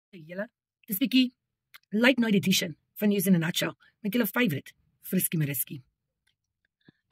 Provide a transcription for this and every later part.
Julle, dis bietjie late night edition van News in a Nutshell met julle favourite, Frisky Mariski.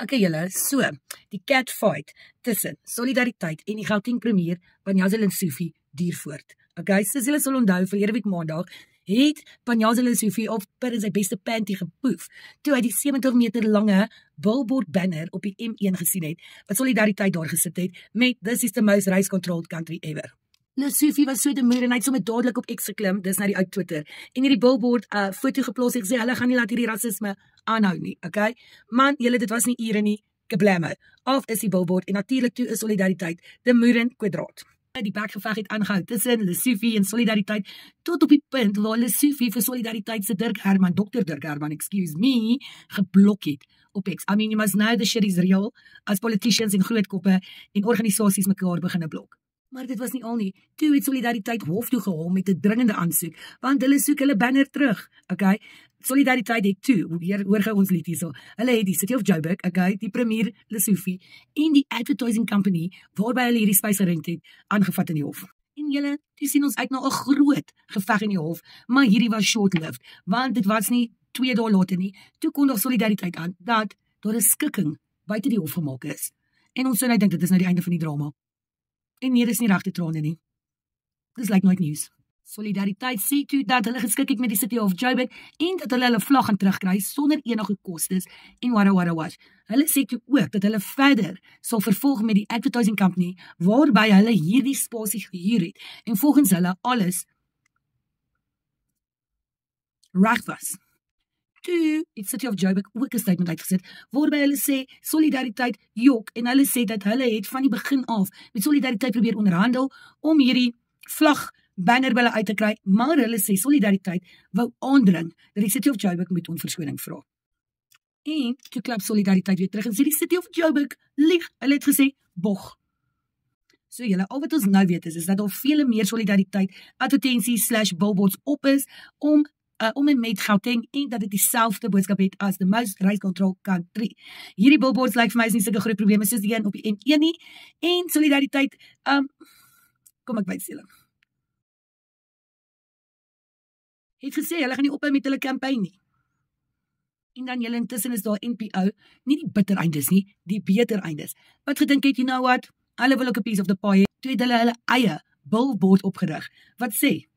Okay julle, so, die cat fight tussen Solidariteit en die Gauteng premier Panyaza Lesufi duur voort. Okay, soos julle sal onthou, verlede week maandag het Panyaza Lesufi op in sy beste panty gepoef, toe hy die 70 meter lange billboard banner op die M1 gesien het, wat Solidariteit daar gesit het, met "This is the most race-controlled country ever". Lesufi was so demoer en hy het sommer dadelik op X geklim, dis na die oud Twitter, en hierdie billboard foto geplaas en gesê, hulle gaan nie laat hierdie rassisme aanhou nie, okay? Man, julle, dit was nie ure nie, kablamo. Af is die billboard, en natuurlijk toe is Solidariteit, demoer in kwadraat. Die bekgeveg het aangehou tussen Lesufi en Solidariteit, tot op die punt waar Lesufi vir Solidariteit se Dr. Dirk Herman, excuse me, geblok het op X. I mean, you must know the shit is real, as politicians en grootkoppe en organisasies mekaar beginne blok. Maar dit was nie al nie. Toe het Solidariteit hof toe gehol met 'n dringende aansoek, want hulle soek hulle banner terug, okay? Solidariteit het toe, hoor gou ons lied hierso, hulle het die City of Joburg, okay, die premier Lesufi en die advertising company, waarby hulle hierdie space gerent het, aangevat in die hof. En julle, toe sien ons uit na 'n groot geveg in die hof, maar hierdie was short-lived, want dit was nie 2 dae later nie, toe kondig Solidariteit aan, dat daar 'n skikking buite die hof gemaak is. En ons sou nou dink, dit is nou die einde van die drama. En nee, dis nie regte trane nie. Dis like nooit nuus. Solidariteit sê toe dat hulle geskik het met die City of Joburg en dat hulle vlag gaan terugkry sonder enige kostes en what. Hulle sê toe ook dat hulle verder sal vervolg met die advertising company waarby hulle hierdie spasie gehuur het en volgens hulle alles reg was. Toe het City of Joburg ook 'n statement uitgesit, waarby hulle sê Solidariteit jok en hulle sê dat hulle het van die begin af met Solidariteit probeer onderhandel om hierdie vlag banner by hulle uit te kry, maar hulle sê Solidariteit wou aandring dat die City of Joburg moet om verskoning vra. En toe klap Solidariteit weer terug en sê die City of Joburg lieg, hulle het gesê bog. So julle, al wat ons nou weet is dat daar vele meer Solidariteit advertensies / billboards op is om en met Gauteng en dat dit dieselfde boodskap het as the most race control country. Hierdie billboards lyk vir my is nie sulke groot probleme soos die een op die M1 nie, en Solidariteit, kom ek wys julle. Het gesê, hulle gaan nie ophou met hulle campaign nie. En dan julle intussen is daar NPO, nie die bitter eindes nie, die beter eindes. Wat gedink het, you know what, hulle wil ook 'n piece of the pie, toe het hulle eie billboard opgerig, wat sê,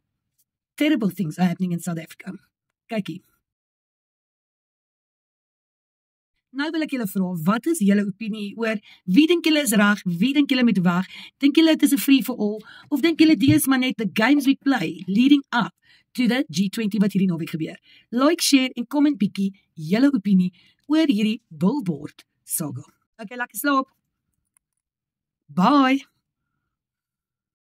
terrible things are happening in South Africa. Kykie. Nou wil ek julle vra, wat is julle opinie oor wie dink julle is reg, wie dink julle moet weg? Dink julle dit is 'n free for all of dink julle dit is maar net the games we play leading up to the G20 wat hierdie naweek gebeur? Like, share en comment bietjie julle opinie oor hierdie billboard saga. Okay, lekker slaap. Bye.